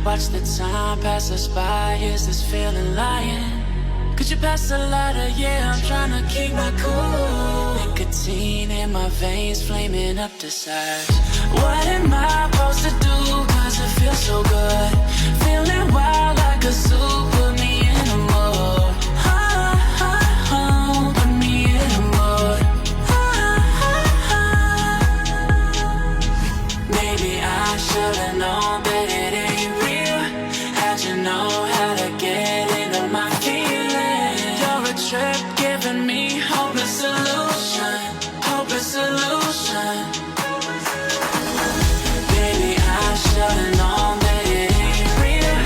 Watch the time pass us by, is this feeling lying? Could you pass the lighter? Yeah, I'm trying to keep my cool. Nicotine in my veins, flaming up the sides. What am I supposed to do? Cause it feels so good. Feeling wild like a zoo, put me in a mood. Put me in a mood. Maybe I should've known that it ain't real. How'd you know how to get into my feelings? You're a trip giving me hopeless solution. Hopeless solution. Baby, I should've known that it ain't real.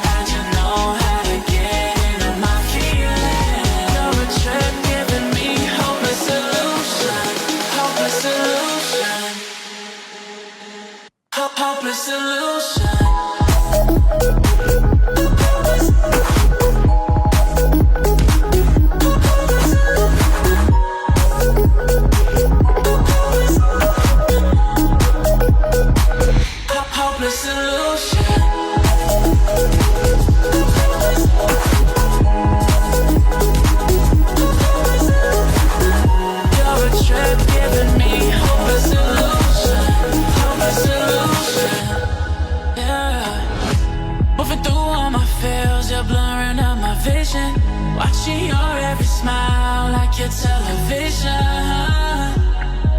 How'd you know how to get into my feelings? You're a trip giving me hopeless solution. Hopeless solution. Hopeless solution. Hopeless solution. You're a trip giving me hopeless solution. Hopeless solution. Yeah. Moving through all my feels, you're blurring out my vision. Watching your every smile like your television.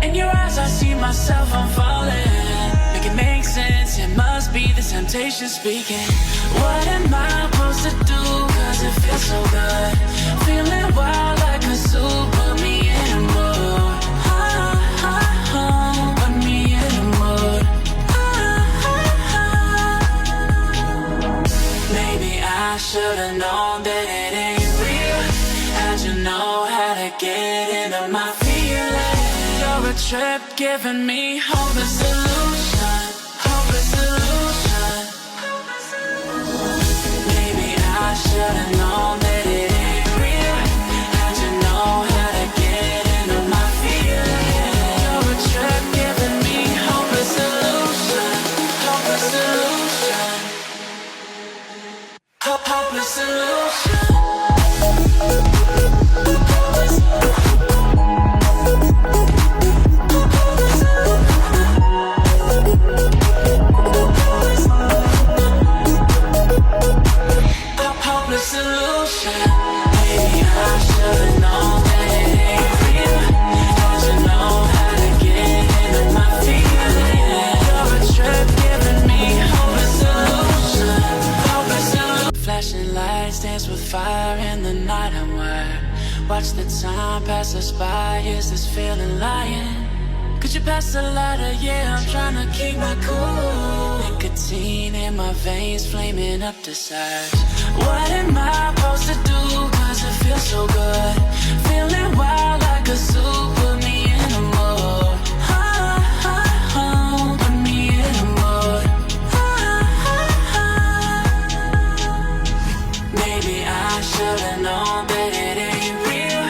In your eyes I see myself, I'm falling. Make it make sense, it must be the temptation speaking. What am I supposed to do? Cause it feels so good. Feeling wild like a zoo, put me in a mood. Put me in a mood. Maybe I should've known that it ain't real. How'd you know how to get into my feelings? You're a trip giving me hopeless solution. Hopeless solution. Maybe I should've known that it ain't real. How'd you know how to get into my feelings? You're a trip giving me hopeless solution. Hopeless solution. Hopeless solution. Hopeless solution. Maybe I should've known that it ain't real. How'd you know how to get into my feelings? You're a trip giving me hopeless solution. Hopeless solution. Flashing lights dance with fire in the night, I'm wired. Watch the time pass us by, is this feeling lying? Could you pass the lighter? Yeah, I'm trying to keep my cool. Nicotine in my veins, flaming up the sides. What am I supposed to do? Cause it feels so good. Feeling wild like a zoo, put me in a mood. Put me in a mood. Maybe I should've known that it ain't real.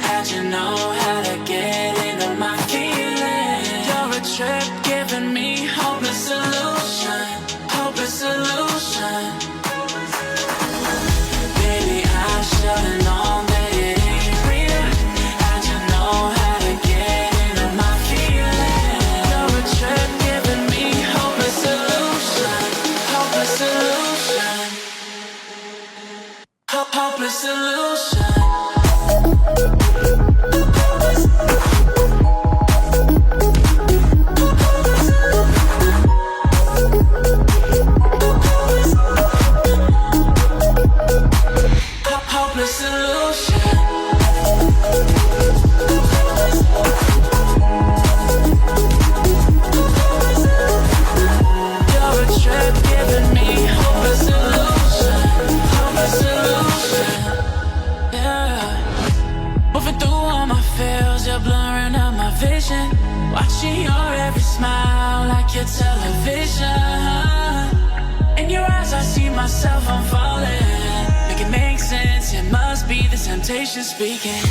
How'd you know how to get into my feelings? You're a trip giving me hopeless solution. Hopeless solution. Baby, I should've known that it ain't real. How'd you know how to get into my feelings? You're a trip giving me hopeless solution. Hopeless solution. Hopeless solution. Hopeless solution. You're a trip giving me hopeless solution. Hopeless solution. Yeah. Moving through all my feels, you're blurring out my vision. Watching your every smile like your television. In your eyes I see myself, I'm falling. Make it make sense, it must be the temptation speaking.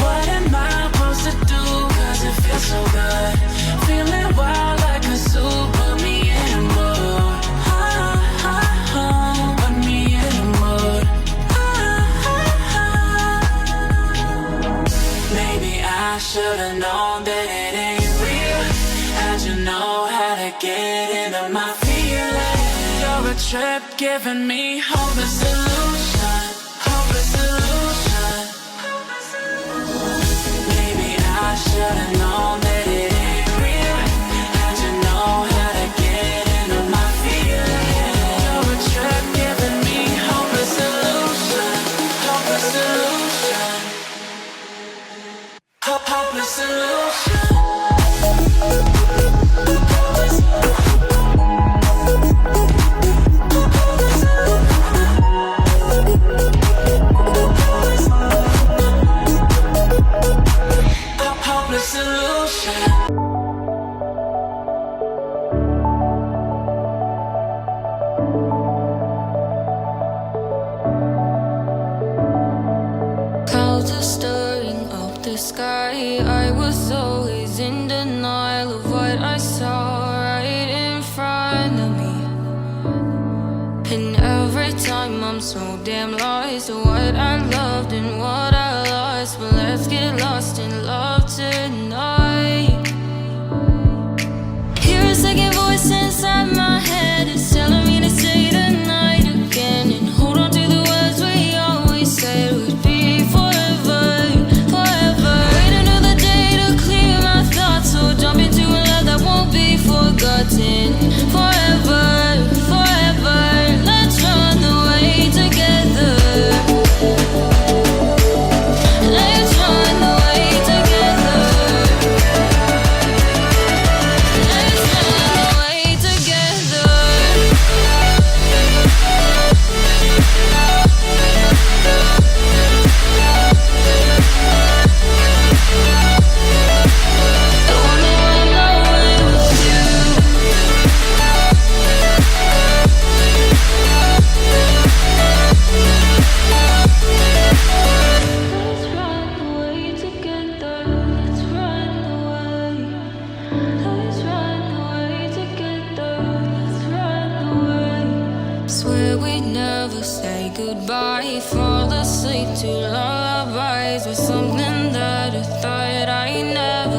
What am I supposed to do? Cause it feels so good. Feeling wild like a zoo, put me in a mood. a trip giving me hopeless illusion, hopeless illusion. Maybe I should've known that it ain't real. How'd you know how to get into my feelings? You're a trip giving me hopeless illusion, hopeless illusion, hopeless illusion. Clouds are stirring up the sky. I was always in denial of what I saw right in front of me. And every time I'm so damn lost to what I loved and what I lost. But let's get lost in love tonight. Hear a second voice inside my head. It's telling me to stay tonight again and hold on to the words we always said would be forever, forever. Wait another day to clear my thoughts, so jump into a love that won't be forgotten. Forever, forever. Let's run away together. Let's run away together. Let's run away together. I wanna run away with you. Let's run away together. Let's run away. Let's run away together. Let's run away. Swear we'd never say goodbye. Fall asleep to lullabies with something that I thought I'd never